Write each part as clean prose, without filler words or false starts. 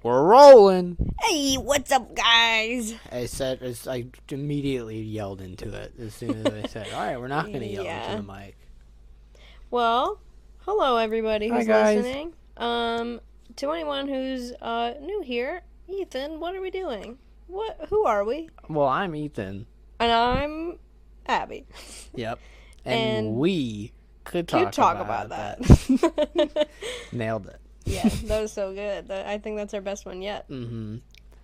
We're rolling. Hey, what's up, guys? I immediately yelled into it as soon as I said, all right, we're not going to yell into the mic. Well, hello everybody Hi, who's guys. listening. To anyone who's new here, Ethan, what are we doing? Who are we? Well, I'm Ethan. And I'm Abby. Yep. And we could talk about that. Nailed it. Yeah, that was so good. I think that's our best one yet. Mm-hmm.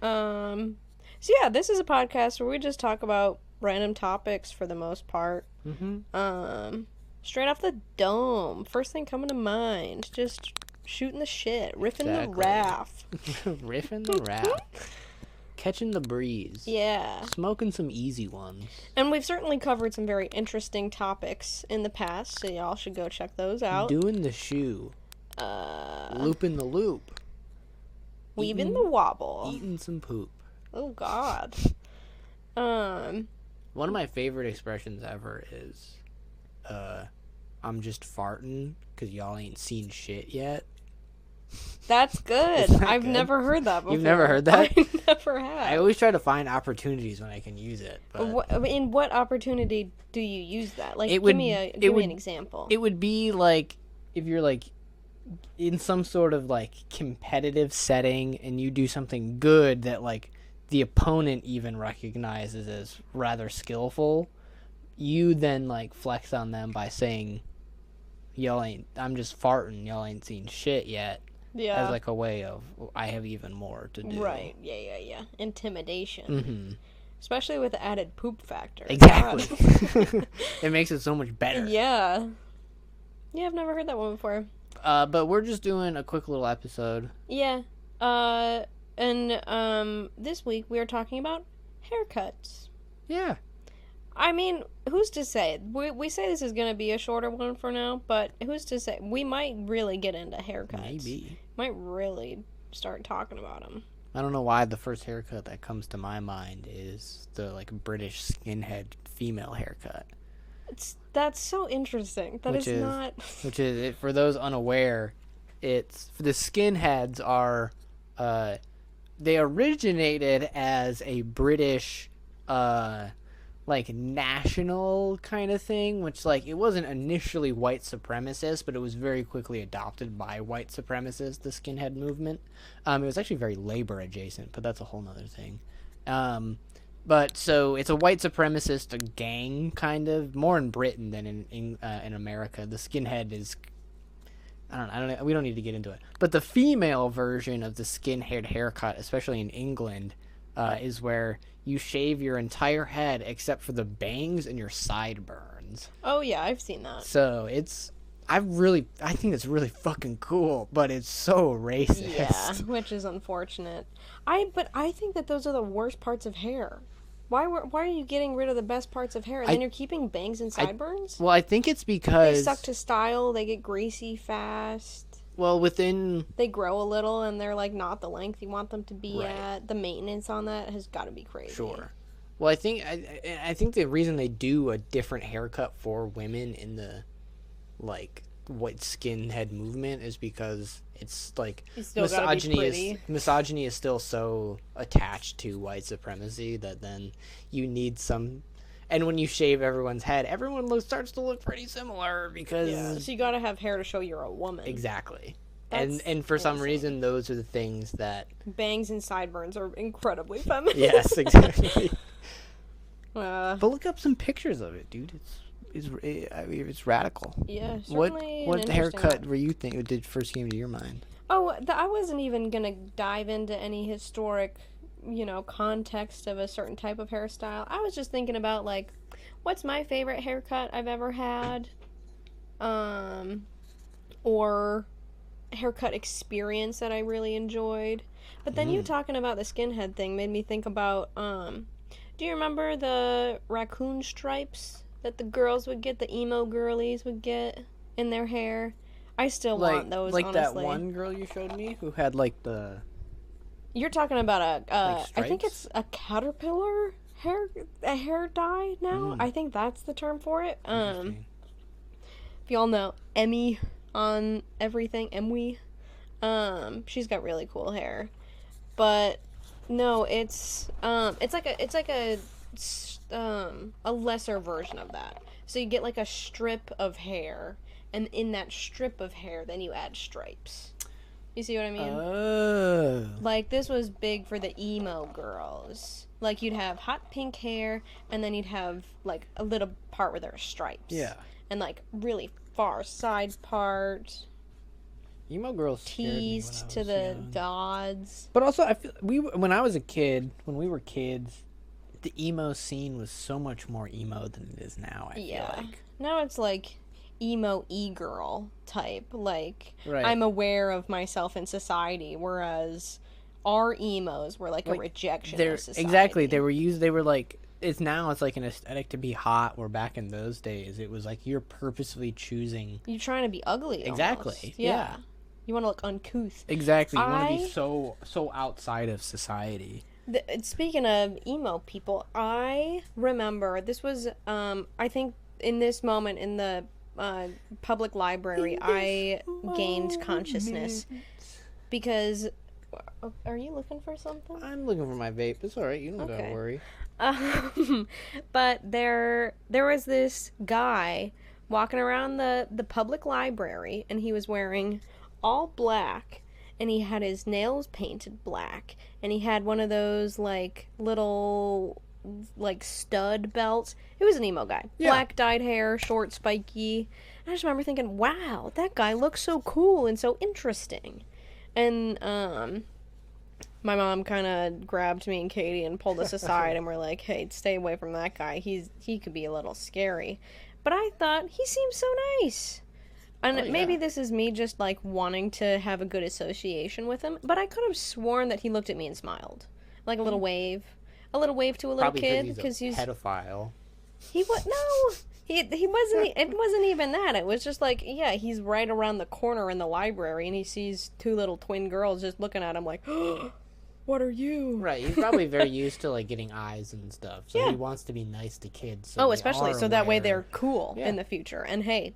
So yeah, this is a podcast where we just talk about random topics for the most part. Mm-hmm. Straight off the dome. First thing coming to mind. Just shooting the shit. Riffing the raff. Riffing the raff. Catching the breeze. Yeah. Smoking some easy ones. And we've certainly covered some very interesting topics in the past, so y'all should go check those out. Doing the shoe. Looping the loop. Weaving the wobble. Eating some poop. Oh, God. One of my favorite expressions ever is, I'm just farting because y'all ain't seen shit yet. That's good. I've never heard that before. You've never heard that? I never have. I always try to find opportunities when I can use it. But in what opportunity do you use that? Like, give me an example. It would be like if you're like in some sort of like competitive setting and you do something good that like the opponent even recognizes as rather skillful, you then like flex on them by saying, I'm just farting, y'all ain't seen shit yet. Yeah. As like a way of, I have even more to do. Right. Yeah. Intimidation. Mm-hmm. Especially with the added poop factor. Exactly. It makes it so much better. Yeah. Yeah, I've never heard that one before. But we're just doing a quick little episode. Yeah. And this week we are talking about haircuts. Yeah. I mean, who's to say? We say this is going to be a shorter one for now, but who's to say? We might really get into haircuts. Maybe. Might really start talking about them. I don't know why the first haircut that comes to my mind is the like British skinhead female haircut. That's so interesting. Which is for those unaware, it's the skinheads are they originated as a British like national kind of thing, which like it wasn't initially white supremacist, but it was very quickly adopted by white supremacists, the skinhead movement. It was actually very labor adjacent, but that's a whole nother thing. But so it's a white supremacist gang, kind of more in Britain than in America. The skinhead is, I don't know. We don't need to get into it. But the female version of the skinhead haircut, especially in England, is where you shave your entire head except for the bangs and your sideburns. Oh yeah, I've seen that. So I think it's really fucking cool, but it's so racist. Yeah, which is unfortunate. But I think that those are the worst parts of hair. Why are you getting rid of the best parts of hair and then you're keeping bangs and sideburns? Well, I think it's because they suck to style. They get greasy fast. Well, they grow a little and they're like not the length you want them to be at. The maintenance on that has got to be crazy. Sure. Well, I think the reason they do a different haircut for women in the like white skinhead movement is because it's like misogyny is still so attached to white supremacy that then you need some. And when you shave everyone's head, everyone starts to look pretty similar because so you gotta have hair to show you're a woman. Exactly. And for some reason, those are the things that bangs and sideburns are incredibly feminine. Yes, exactly. But look up some pictures of it, dude. It's radical. Yeah. What haircut were you did first came to your mind? Oh, I wasn't even gonna dive into any historic, context of a certain type of hairstyle. I was just thinking about like, what's my favorite haircut I've ever had, or haircut experience that I really enjoyed. But then you talking about the skinhead thing made me think about, do you remember the raccoon stripes that the girls would get, the emo girlies would get in their hair? I still want those, like honestly. That one girl you showed me who had like the... You're talking about I think it's a caterpillar hair dye now. I think that's the term for it. If y'all know Emmy on everything, Emmy, she's got really cool hair. But no, it's like a lesser version of that. So you get like a strip of hair, and in that strip of hair, then you add stripes. You see what I mean? Oh. Like, this was big for the emo girls. Like, you'd have hot pink hair, and then you'd have, like, a little part where there were stripes. Yeah. And, like, really far side part. Emo girls scared me Teased when I to was the young. gods. But also, I feel when I was a kid, when we were kids, the emo scene was so much more emo than it is now. I feel like. Now it's like emo e-girl type. Like, Right. I'm aware of myself in society, whereas our emos were like a rejection of society. Exactly. They were like, it's like an aesthetic to be hot, where back in those days it was like you're purposely choosing. You're trying to be ugly. Exactly. Almost. Yeah. You want to look uncouth. Exactly. You want to be so outside of society. Speaking of emo people, I remember this was, I think in this moment in the public library, I gained consciousness because. Are you looking for something? I'm looking for my vape. It's all right. You don't gotta worry. But there was this guy walking around the public library, and he was wearing all black, and he had his nails painted black, and he had one of those like little like stud belts. It was an emo guy. Yeah. Black dyed hair, short, spiky. I just remember thinking, wow, that guy looks so cool and so interesting. And my mom kind of grabbed me and Katie and pulled us aside, and we're like, hey, stay away from that guy. He could be a little scary. But I thought, he seems so nice. And maybe this is me just, like, wanting to have a good association with him, but I could have sworn that he looked at me and smiled. Like a little wave. A little wave to a little kid. Because he's a pedophile. He was... No! He wasn't... It wasn't even that. It was just like, yeah, he's right around the corner in the library, and he sees two little twin girls just looking at him like, oh, what are you? Right, he's probably very used to, like, getting eyes and stuff, so he wants to be nice to kids. So especially so that way they're cool Yeah. in the future. And hey,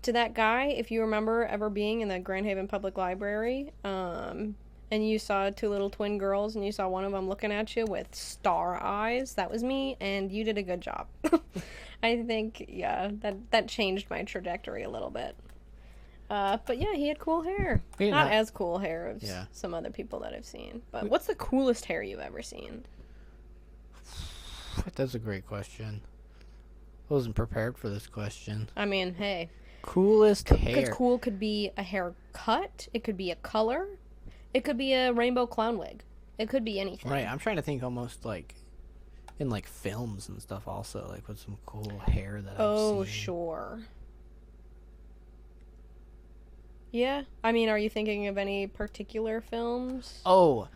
to that guy, if you remember ever being in the Grand Haven Public Library, and you saw two little twin girls, and you saw one of them looking at you with star eyes, that was me, and you did a good job. I think, yeah, that changed my trajectory a little bit. But yeah, he had cool hair. Not as cool hair as some other people that I've seen. But what's the coolest hair you've ever seen? That's a great question. I wasn't prepared for this question. I mean, hey. Coolest hair. Because cool could be a haircut. It could be a color. It could be a rainbow clown wig. It could be anything. Right, I'm trying to think almost like in like films and stuff also, like with some cool hair that I've seen. Oh, sure. Yeah. I mean, are you thinking of any particular films? Oh.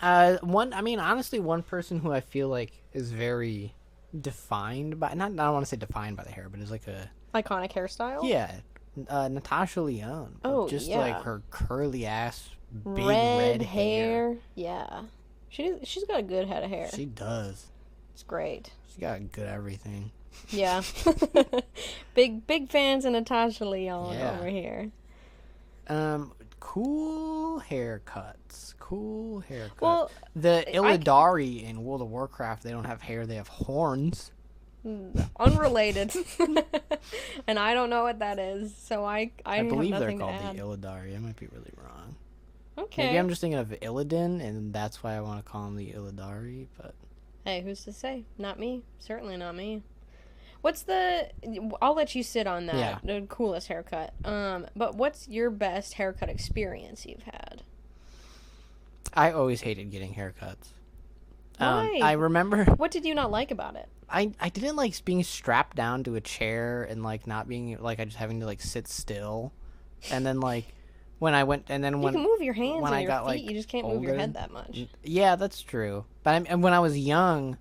Honestly, one person who I feel like is very defined by, I don't want to say defined by the hair, but is like a... Iconic hairstyle? Yeah. Natasha Lyonne. Oh, just yeah. like her curly ass, big red hair. Yeah. She's got a good head of hair. She does. It's great. She got good everything. Yeah. big fans of Natasha Lyonne over here. Cool haircuts. Well, the Illidari in World of Warcraft, they don't have hair, they have horns. Unrelated. And I don't know what that is, so I believe have they're nothing called to add. the Illidari. I might be really wrong. Okay. Maybe I'm just thinking of Illidan, and that's why I want to call them the Illidari, but... Hey, who's to say? Not me. Certainly not me. I'll let you sit on that. Yeah. The coolest haircut. But what's your best haircut experience you've had? I always hated getting haircuts. Why? I remember... What did you not like about it? I didn't like being strapped down to a chair and, like, not being... Like, I just having to, like, sit still. And then, like, when I went... And then You when... can move your hands when and I your got, feet. like, You just can't move your older- head that much. Yeah, that's true. But and when I was young,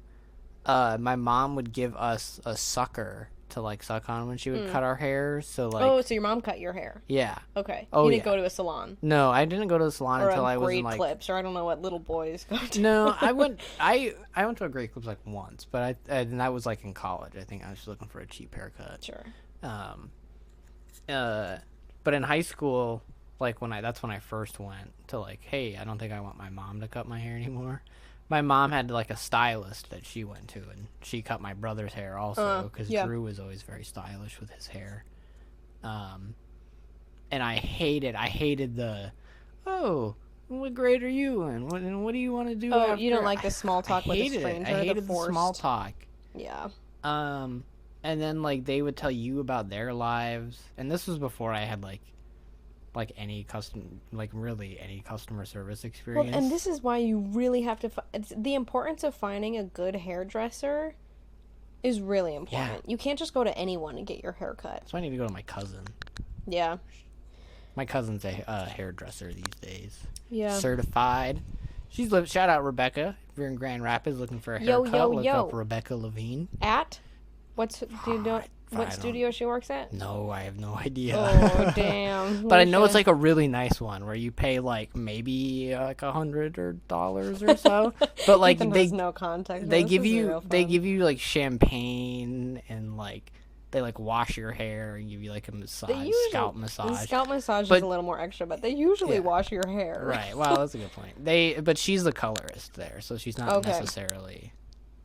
my mom would give us a sucker to, like, suck on when she would cut our hair. So, like... Oh, so your mom cut your hair. Yeah. Okay. Oh, You didn't yeah. go to a salon. No, I didn't go to the salon Or until a I was braid in, like... clips, or I don't know what little boys go to. No, I went to a Great Clips like once, but and that was like in college. I think I was just looking for a cheap haircut. Sure. But in high school, like that's when I first went to like, hey, I don't think I want my mom to cut my hair anymore. My mom had like a stylist that she went to, and she cut my brother's hair also because Drew was always very stylish with his hair. And I hated the, oh, what grade are you in? What do you want to do? Oh, after? you don't like the small talk with a stranger. I hated the small talk. Yeah. And then like they would tell you about their lives, and this was before I had like any really any customer service experience. Well, and this is why you really have to. It's the importance of finding a good hairdresser is really important. You can't just go to anyone and get your hair cut. So I need to go to my cousin. Yeah. My cousin's a hairdresser these days. Yeah. Certified. Shout out Rebecca. If you're in Grand Rapids looking for a haircut, look up Rebecca Levine. What studio she works at? No, I have no idea. Oh, damn. But I know it's like a really nice one where you pay like maybe like $100 or so. But like there's no context. They give you like champagne and like they like wash your hair and give you like a scalp massage. The scalp massage is a little more extra, but they usually wash your hair. Right. Wow, that's a good point. But she's the colorist there, so she's not necessarily.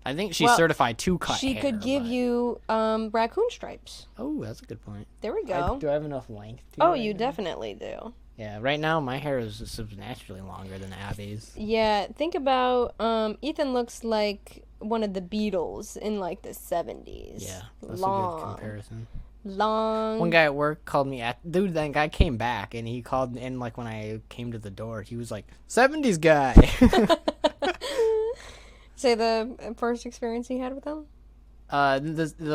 I think she's certified to cut hair. She could give you raccoon stripes. Oh, that's a good point. There we go. Do I have enough length? You definitely do. Yeah, right now my hair is substantially longer than Abby's. Yeah, think about Ethan looks like one of the Beatles in like the 70s. Yeah, that's a good comparison. Long. One guy at work called me that guy came back and he called in like when I came to the door. He was like, 70s guy. Say the first experience he had with them?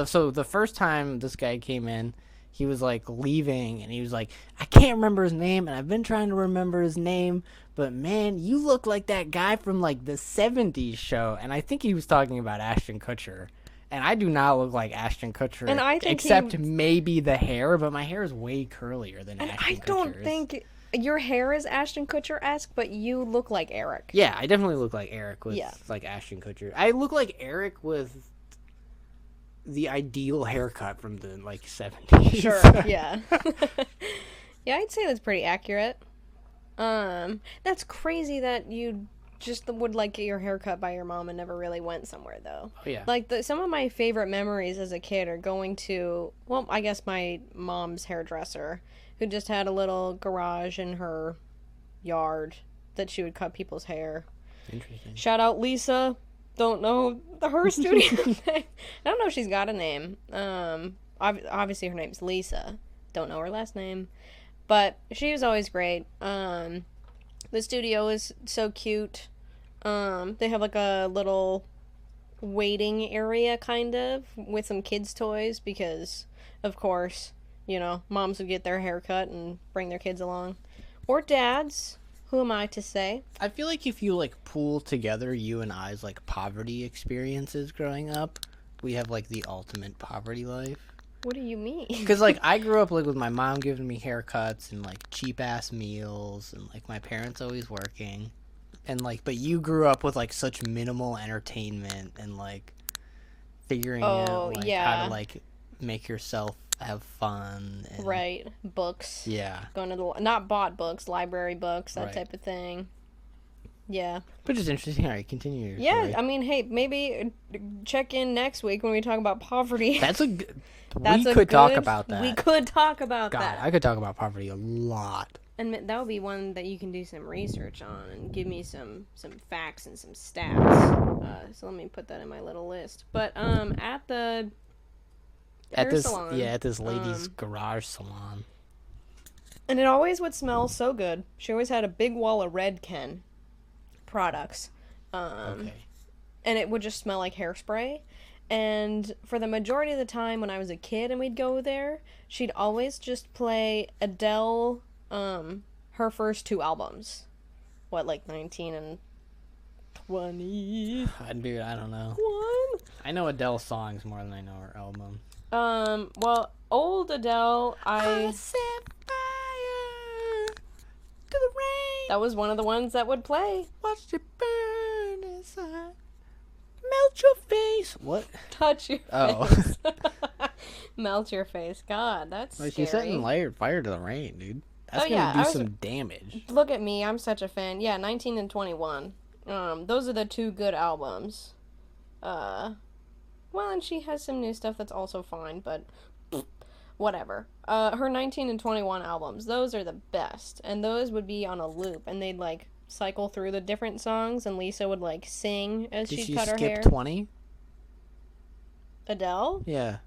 So the first time this guy came in, he was like leaving and he was like, I can't remember his name and I've been trying to remember his name, but man, you look like that guy from like the 70s show. And I think he was talking about Ashton Kutcher. And I do not look like Ashton Kutcher, and I think except maybe the hair, but my hair is way curlier than Ashton Kutcher's. I don't think your hair is Ashton Kutcher-esque, but you look like Eric. Yeah, I definitely look like Eric with like Ashton Kutcher. I look like Eric with the ideal haircut from the like 70s. Sure, yeah. Yeah, I'd say that's pretty accurate. That's crazy that you just would like get your hair cut by your mom and never really went somewhere though. Oh yeah. Like some of my favorite memories as a kid are going to, well, I guess my mom's hairdresser, who just had a little garage in her yard that she would cut people's hair. Interesting. Shout out Lisa. Don't know her studio name. I don't know if she's got a name. Obviously her name's Lisa. Don't know her last name. But she was always great. The studio is so cute. They have like a little waiting area kind of with some kids' toys because, of course, moms would get their hair cut and bring their kids along. Or dads. Who am I to say? I feel like if you like pool together you and I's like poverty experiences growing up, we have like the ultimate poverty life. What do you mean? Because like I grew up like with my mom giving me haircuts and like cheap ass meals and like my parents always working, and like but you grew up with like such minimal entertainment and like figuring out like how to like make yourself have fun and, right, books, going to the not bought books, library books, that type of thing. But it's interesting. All right, continue your story. I mean, hey, maybe check in next week when we talk about poverty. We could talk about that. God, I could talk about poverty a lot. And that would be one that you can do some research on and give me some facts and some stats. So let me put that in my little list. But at this lady's garage salon. And it always would smell so good. She always had a big wall of Redken products. And it would just smell like hairspray. And for the majority of the time when I was a kid and we'd go there, she'd always just play Adele, her first 2 albums. What, like 19 and 20? Dude, I don't know. What? I know Adele songs more than I know her album. Well, old Adele, I set fire to the rain. That was one of the ones that would play. Watch it burn inside. Melt your face. What? Touch your face. Melt your face. God, that's scary. She's setting fire to the rain, dude. That's gonna do some damage. Look at me, I'm such a fan. Yeah, 19 and 21. Those are the two good albums. Well, and she has some new stuff that's also fine, but whatever. Her 19 and 21 albums, those are the best, and those would be on a loop, and they'd like cycle through the different songs, and Lisa would like sing as she'd cut her hair. Did she skip 20? Adele? Yeah.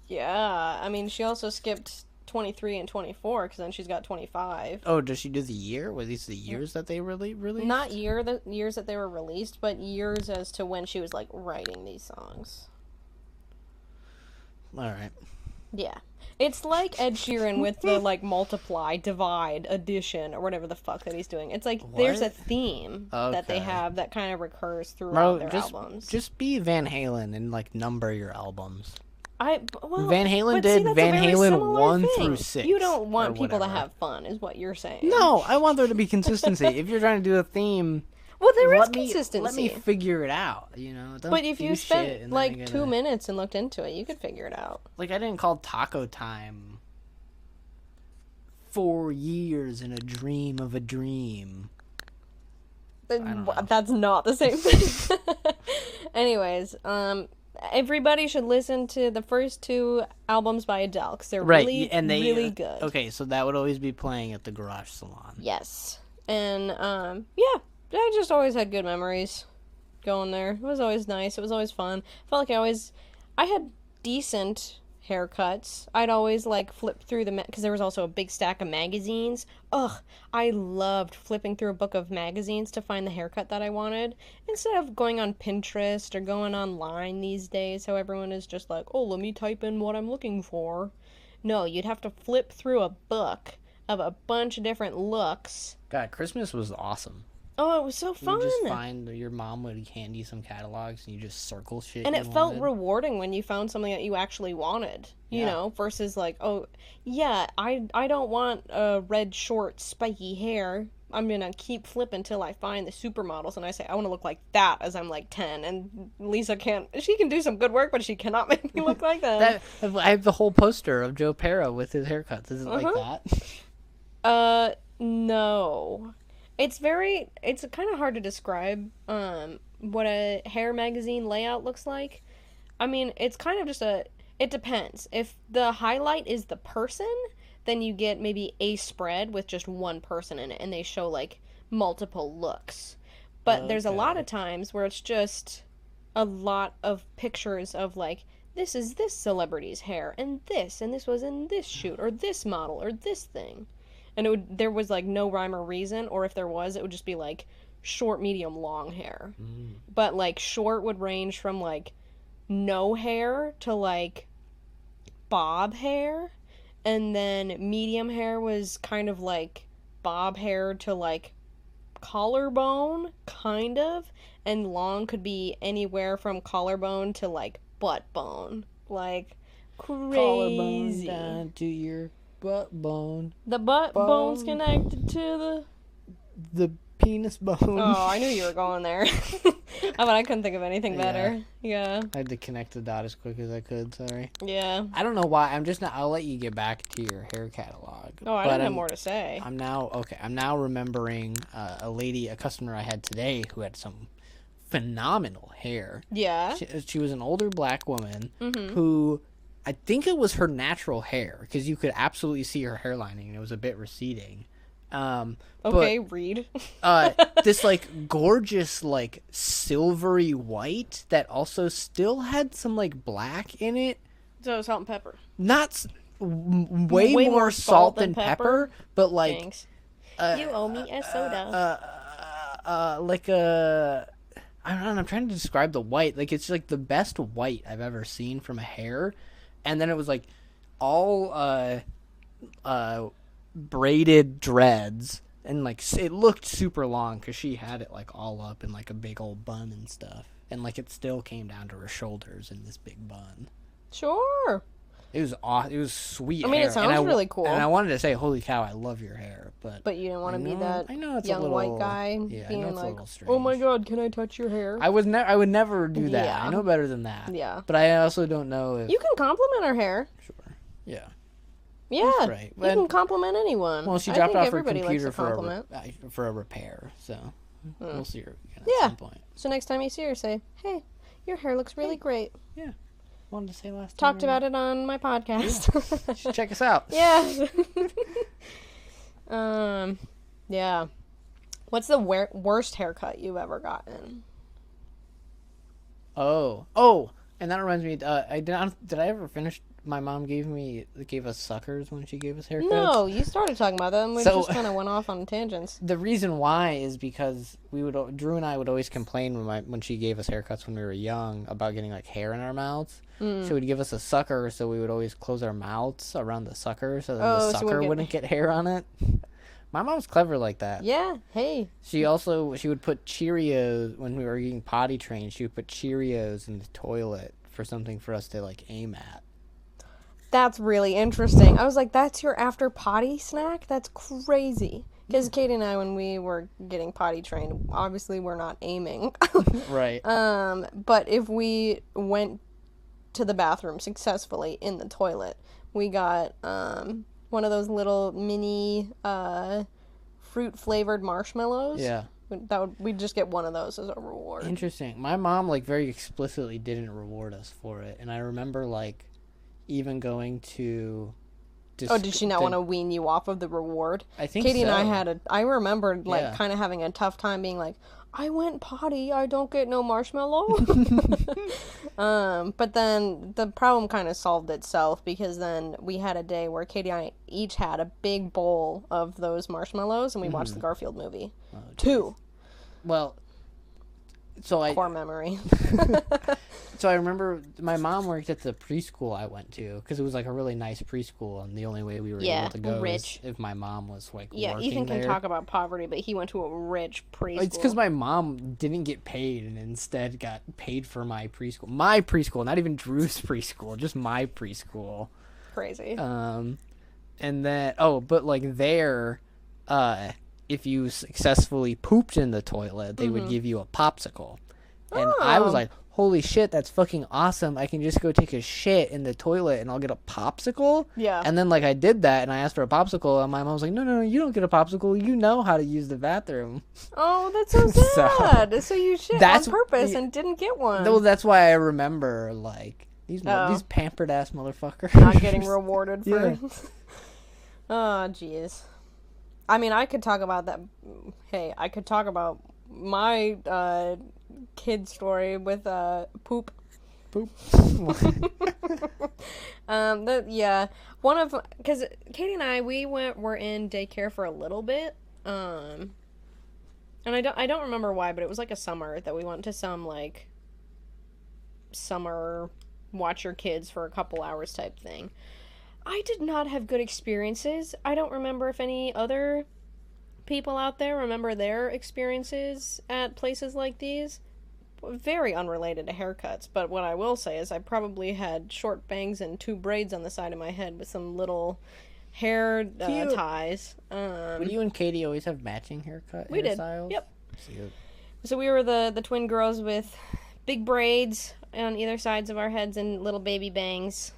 Yeah, I mean, she also skipped 23 and 24 because then she's got 25. Oh, does she do the year? Were these the years that they released? Not the years that they were released, but years as to when she was like writing these songs. All right. Yeah. It's like Ed Sheeran with the like multiply, divide, addition, or whatever the fuck that he's doing. It's like there's a theme that they have that kind of recurs throughout their albums. Just be Van Halen and like number your albums. Van Halen did Van Halen 1 through 6. You don't want people to have fun, is what you're saying. No, I want there to be consistency. If you're trying to do a theme, well, there is consistency. Let me figure it out. You know, but if you spent like 2 minutes and looked into it, you could figure it out. Like I didn't call Taco Time 4 years in a dream of a dream. That's not the same thing. Anyways, everybody should listen to the first 2 albums by Adele because they're really good. Okay, so that would always be playing at the garage salon. Yes, and yeah, I just always had good memories going there. It was always nice. It was always fun. Felt like I had decent haircuts. I'd always like flip through because there was also a big stack of magazines. Ugh, I loved flipping through a book of magazines to find the haircut that I wanted instead of going on Pinterest or going online these days, how everyone is just like, oh, let me type in what I'm looking for. No, you'd have to flip through a book of a bunch of different looks. God, Christmas was awesome. Oh, it was so fun. You just find your mom would hand you some catalogs and you just circle shit. And it felt rewarding when you found something that you actually wanted, you know, versus like, oh, yeah, I don't want a red short spiky hair. I'm going to keep flipping until I find the supermodels and I say, I want to look like that as I'm like 10. And Lisa she can do some good work, but she cannot make me look like that. I have the whole poster of Joe Pera with his haircuts. Is it like that? No. It's kind of hard to describe what a hair magazine layout looks like. I mean, it's kind of just it depends. If the highlight is the person, then you get maybe a spread with just one person in it, and they show, like, multiple looks. But there's a lot of times where it's just a lot of pictures of, like, this is this celebrity's hair, and this was in this shoot, or this model, or this thing. And there was, like, no rhyme or reason, or if there was, it would just be, like, short, medium, long hair. But, like, short would range from, like, no hair to, like, bob hair. And then medium hair was kind of, like, bob hair to, like, collarbone, kind of. And long could be anywhere from collarbone to, like, butt bone. Like, crazy. Collarbone down to your butt bone. The butt bone's connected to the penis bone. Oh, I knew you were going there. But I couldn't think of anything better. Yeah. I had to connect the dot as quick as I could, sorry. Yeah. I don't know why. I'll let you get back to your hair catalog. Oh, I don't have more to say. I'm now remembering a customer I had today who had some phenomenal hair. Yeah. She was an older black woman who, I think it was her natural hair, because you could absolutely see her hairlining, and it was a bit receding. Read. This, like, gorgeous, like, silvery white that also still had some, like, black in it. So salt and pepper. Not way more salt than pepper, but, like... Thanks. You owe me a soda. I don't know, I'm trying to describe the white. Like, it's, like, the best white I've ever seen from a hair. And then it was, like, all, braided dreads, and like it looked super long because she had it like all up in like a big old bun and stuff, and like it still came down to her shoulders in this big bun. Sure. It was awesome. It was sweet. I mean, hair. It sounds really cool. And I wanted to say, "Holy cow, I love your hair," but you didn't want to be that it's young white guy being like, "Oh my god, can I touch your hair?" I would never do that. Yeah. I know better than that. Yeah. But I also don't know if you can compliment her hair. Sure. Yeah. Yeah, That's right. you can compliment anyone. Well, she I dropped think off her everybody likes computer a compliment. for a repair, so we'll see her again at Yeah. some point. So next time you see her, say, "Hey, your hair looks really great." Yeah. Wanted to say last time. Talked about it on my podcast. Check us out. Yeah. Yeah. What's the worst haircut you've ever gotten? Oh, and that reminds me. Did I ever finish? My mom gave us suckers when she gave us haircuts. No, you started talking about that, and we just kind of went off on tangents. The reason why is because Drew and I would always complain when she gave us haircuts when we were young about getting like hair in our mouths. She would give us a sucker, so we would always close our mouths around the sucker, so that the sucker wouldn't get hair on it. My mom's clever like that. Yeah. Hey. She would put Cheerios when we were eating potty trained. She would put Cheerios in the toilet for something for us to like aim at. That's really interesting. I was like, that's your after potty snack? That's crazy. Because Katie and I, when we were getting potty trained, obviously we're not aiming. Right. But if we went to the bathroom successfully in the toilet, we got one of those little mini fruit flavored marshmallows. Yeah. We'd just get one of those as a reward. Interesting. My mom like very explicitly didn't reward us for it, and I remember like even going to. Did she not want to wean you off of the reward? I think Katie so. and I remember like kind of having a tough time being like, I went potty, I don't get no marshmallow. But then the problem kind of solved itself, because then we had a day where Katie and I each had a big bowl of those marshmallows, and we watched the Garfield movie. Oh, 2. Well, core memory. So I remember my mom worked at the preschool I went to, because it was like a really nice preschool, and the only way we were able to go was if my mom was like working Ethan can there. talk about poverty, but he went to a rich preschool. It's because my mom didn't get paid and instead got paid for my preschool. My preschool, not even Drew's preschool, just my preschool. Crazy. And then but like there, if you successfully pooped in the toilet, they would give you a popsicle. And I was like, holy shit, that's fucking awesome. I can just go take a shit in the toilet and I'll get a popsicle? Yeah. And then, like, I did that and I asked for a popsicle, and my mom was like, no, you don't get a popsicle. You know how to use the bathroom. Oh, that's so sad. So you shit on purpose and didn't get one. Well, that's why I remember, like, these pampered-ass motherfuckers. Not getting rewarded for it. Oh, jeez. I mean, I could talk about that. Hey, I could talk about my kid story with poop. Because Katie and I, were in daycare for a little bit, and I don't remember why, but it was like a summer that we went to some like summer watch your kids for a couple hours type thing. I did not have good experiences. I don't remember if any other people out there remember their experiences at places like these. Very unrelated to haircuts, but what I will say is I probably had short bangs and 2 braids on the side of my head with some little hair ties. Would you and Katie always have matching hairstyles? We did. Yep. So we were the twin girls with big braids on either sides of our heads and little baby bangs.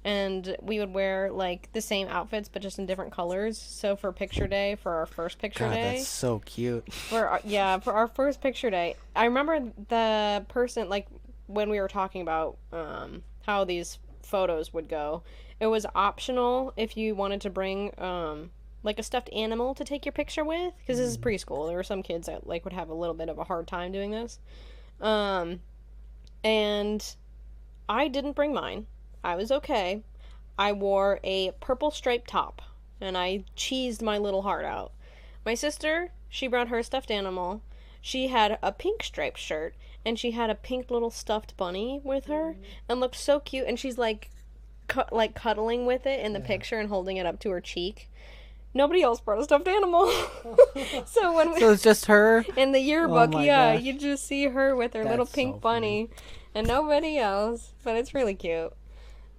And we would wear, like, the same outfits, but just in different colors. So for picture day, for our first picture day... that's so cute. For our first picture day, I remember the person, like, when we were talking about how these photos would go, it was optional if you wanted to bring, like, a stuffed animal to take your picture with. Because this is preschool. There were some kids that, like, would have a little bit of a hard time doing this. And I didn't bring mine. I was okay. I wore a purple striped top, and I cheesed my little heart out. My sister, she brought her stuffed animal. She had a pink striped shirt, and she had a pink little stuffed bunny with her, and looked so cute, and she's like cuddling with it in the picture and holding it up to her cheek. Nobody else brought a stuffed animal. So it's just her? In the yearbook, you just see her with her little pink bunny, and nobody else, but it's really cute.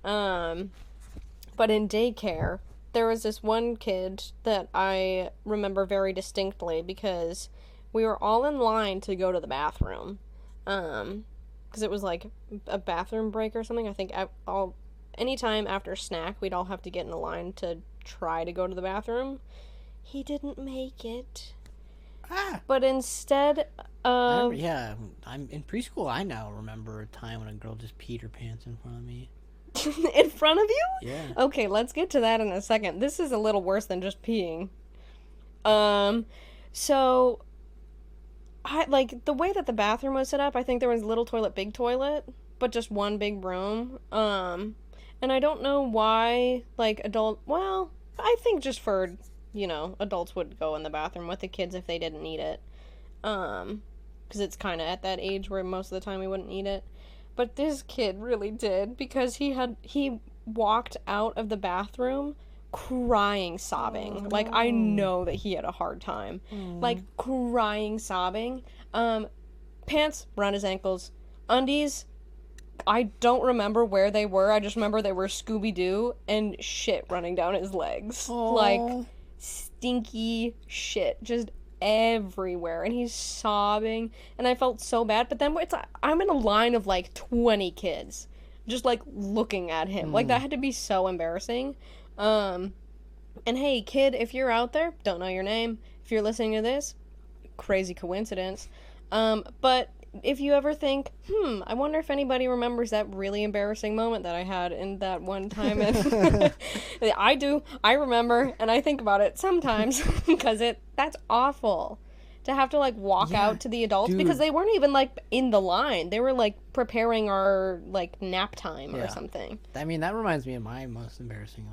But in daycare, there was this one kid that I remember very distinctly because we were all in line to go to the bathroom. Because it was like a bathroom break or something. I think all anytime after snack, we'd all have to get in a line to try to go to the bathroom. He didn't make it. But instead of... I'm in preschool. I now remember a time when a girl just peed her pants in front of me. In front of you? Yeah. Okay, let's get to that in a second. This is a little worse than just peeing. So... the way that the bathroom was set up, I think there was little toilet, big toilet, but just one big room. And I don't know why, I think just for, adults would go in the bathroom with the kids if they didn't need it. Because it's kind of at that age where most of the time we wouldn't need it. But this kid really did, because he walked out of the bathroom crying, sobbing. Like, I know that he had a hard time. Like, crying, sobbing. Pants around his ankles. Undies, I don't remember where they were. I just remember they were Scooby-Doo and shit running down his legs. Aww. Like, stinky shit just everywhere. And he's sobbing. And I felt so bad. But then I'm in a line of, 20 kids just, looking at him. Like, that had to be so embarrassing. And hey, kid, if you're out there, don't know your name, if you're listening to this, crazy coincidence, but if you ever think, I wonder if anybody remembers that really embarrassing moment that I had in that one time, and I do, I remember, and I think about it sometimes, because that's awful. To have to, walk out to the adults, dude. Because they weren't even, in the line. They were, preparing our, nap time or something. I mean, that reminds me of my most embarrassing,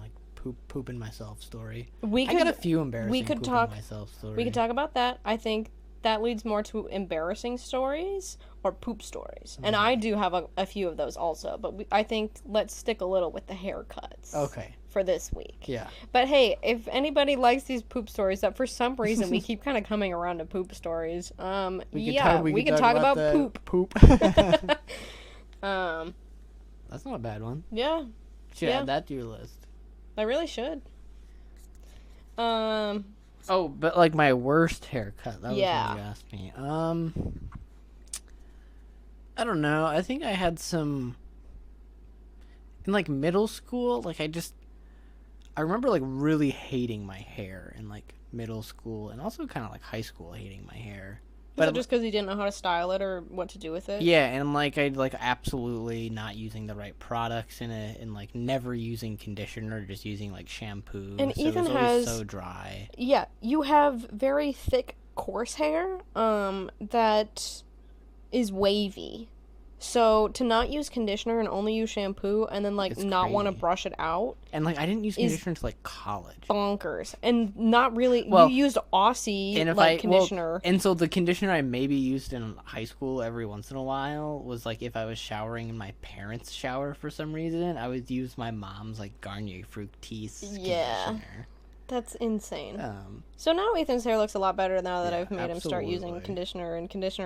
pooping myself story. I got a few embarrassing pooping myself stories. We could talk about that. I think that leads more to embarrassing stories or poop stories. And I do have a few of those also. But I think let's stick a little with the haircuts. Okay. For this week. Yeah. But hey, if anybody likes these poop stories, that for some reason we keep kind of coming around to poop stories. We can talk about poop. Poop. That's not a bad one. Yeah. Should add that to your list. I really should. Oh, but my worst haircut. That was what you asked me. I don't know. I think I had some in middle school. I remember really hating my hair in middle school, and also kind of high school hating my hair. Was it just because you didn't know how to style it or what to do with it? Yeah, and I'd absolutely not using the right products in it, and never using conditioner, just using shampoo. And so Ethan it was always has so dry. Yeah, you have very thick, coarse hair that is wavy. So to not use conditioner and only use shampoo and then not want to brush it out. And I didn't use conditioner until college. Bonkers. And not really you used Aussie conditioner. And so the conditioner I maybe used in high school every once in a while was if I was showering in my parents' shower for some reason, I would use my mom's Garnier Fructis conditioner. That's insane. So now Ethan's hair looks a lot better now that I've made him start using conditioner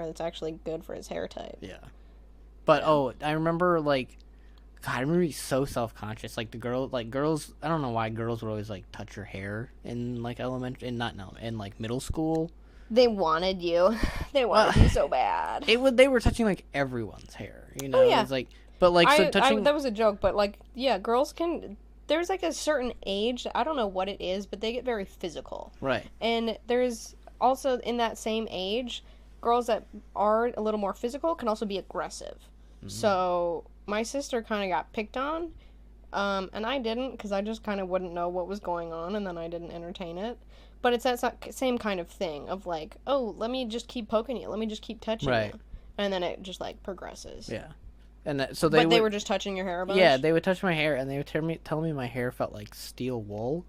that's actually good for his hair type. Yeah. But, I remember, God, I remember being so self-conscious. The girls, I don't know why girls would always, touch your hair in, elementary, in middle school. They wanted you. They wanted you so bad. They were touching, everyone's hair, Oh, yeah. It was, so touching... that was a joke, but, girls can... There's, a certain age, I don't know what it is, but they get very physical. Right. And there's also, in that same age, girls that are a little more physical can also be aggressive. So my sister kind of got picked on, and I didn't, because I just kind of wouldn't know what was going on, and then I didn't entertain it. But it's that same kind of thing of let me just keep poking you, let me just keep touching you, and then it just progresses. Yeah, and so they were just touching your hair a bunch? Yeah, they would touch my hair, and they would tell me my hair felt like steel wool.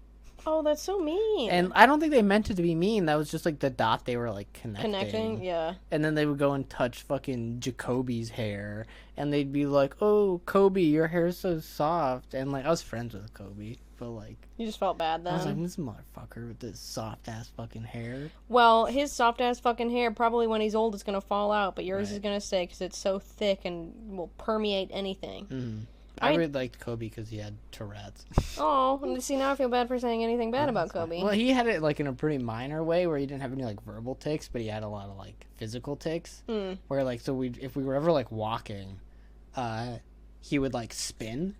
Oh, that's so mean. And I don't think they meant it to be mean. That was just the dot they were connecting. Yeah. And then they would go and touch fucking Jacoby's hair, and they'd be like, "Oh, Kobe, your hair's so soft." And I was friends with Kobe, but you just felt bad then. I was like, this motherfucker with this soft ass fucking hair. Well, his soft ass fucking hair probably when he's old is gonna fall out, but yours is gonna stay because it's so thick and will permeate anything. Mm-hmm. I really liked Kobe because he had Tourette's. Oh, see, now I feel bad for saying anything bad about Kobe. Well, he had it in a pretty minor way where he didn't have any verbal tics, but he had a lot of physical tics. Where if we were ever walking, he would spin,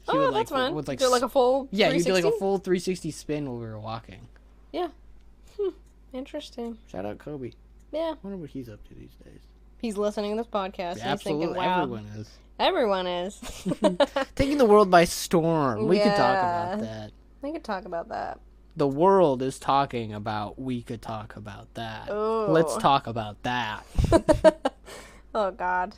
He would, that's fun. With, like, do like a full yeah, you 360? do like a full 360 spin while we were walking. Yeah. Interesting. Shout out Kobe. Yeah. I wonder what he's up to these days. He's listening to this podcast. Yeah, And he's thinking, absolutely, wow. everyone is. Everyone is. Taking the world by storm. We could talk Yeah. about that. We could talk about that. The world is talking about. We could talk about that. Ooh. Let's talk about that. Oh, God.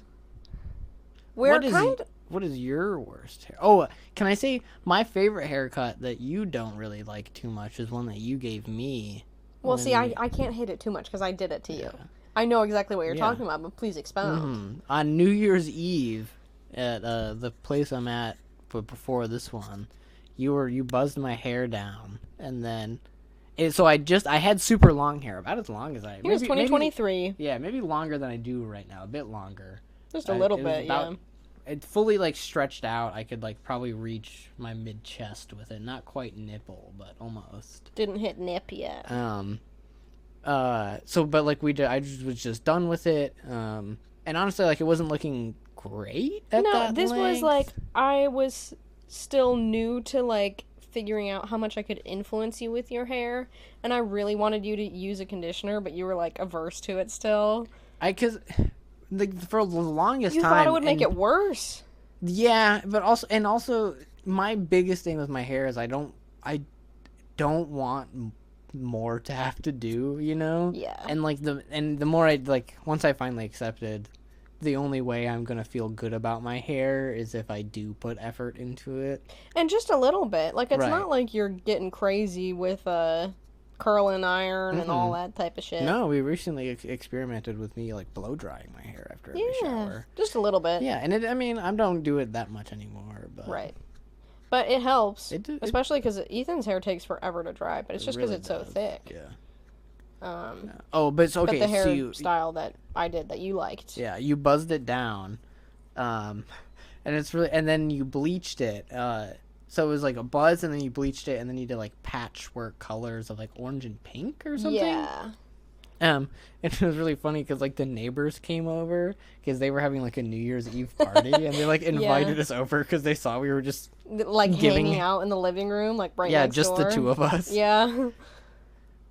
What is your worst hair? Oh, can I say my favorite haircut that you don't really like too much is one that you gave me. Well, see, I can't hate it too much because I did it to you. I know exactly what you're talking about, but please expound. On New Year's Eve at the place I'm at, but before this one, you buzzed my hair down, and then so I had super long hair, about as long as It was 2023. Maybe longer than I do right now, a bit longer. Just a little bit, yeah. It fully like stretched out. I could like probably reach my mid chest with it. Not quite nipple, but almost. Didn't hit nip yet. But like I was just done with it. And honestly, like it wasn't looking great at that this was length. like I was still new to like figuring out how much I could influence you with your hair, and I really wanted you to use a conditioner, but you were like averse to it still. Because for the longest you time, thought it would make it worse. Yeah, but also my biggest thing with my hair is I don't want more to have to do, you know? Yeah. And like the more I like, once I finally accepted, the only way I'm gonna feel good about my hair is if I do put effort into it. And just a little bit. Like, it's Right. not like you're getting crazy with curling iron and all that type of shit. No, we recently experimented with me like blow drying my hair after every shower. Just a little bit. Yeah, and I don't do it that much anymore, but Right. But it helps, It especially because Ethan's hair takes forever to dry, but it's just because really it's so does. thick. Yeah. Yeah. Oh, but it's okay. But the so hairstyle that I did that you liked. Yeah, you buzzed it down, and it's really, and then you bleached it. So it was like a buzz, and then you bleached it, and then you did like patchwork colors of like orange and pink or something. Yeah. And it was really funny because like the neighbors came over because they were having like a New Year's Eve party, and they like invited us over because they saw we were just Like hanging out in the living room, like right next just door. the two of us. Yeah. That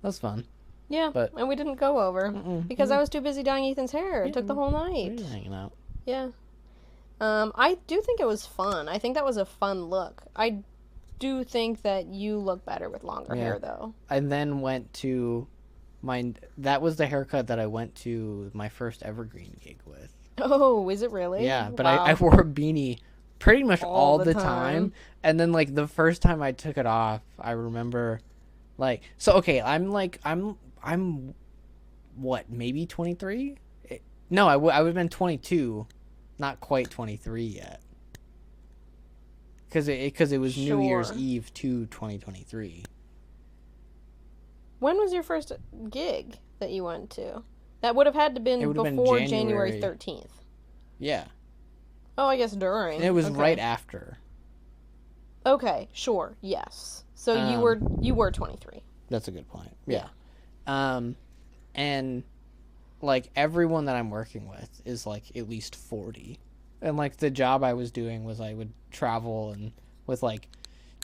was fun. Yeah, and we didn't go over because I was too busy dyeing Ethan's hair. It took the whole We night. were just hanging out. Yeah. I do think it was fun. I think that was a fun look. I do think that you look better with longer hair, though. I then went to that was the haircut that I went to my first Evergreen gig with. Oh, is it really? Yeah, but Wow. I wore a beanie pretty much all the time. time. And then like the first time I took it off, I remember like, so okay, I'm what, maybe 23? No, I would have been 22, not quite 23 yet. Cuz it was New Year's Sure. Eve to 2023. When was your first gig that you went to? That would have had to It been would have been before January. January 13th. Yeah. Oh, I guess during. And it was Okay. right after. Okay, sure. Yes. So you were 23. That's a good point. Yeah. And like everyone that I'm working with is like at least 40. And like the job I was doing was I would travel and with like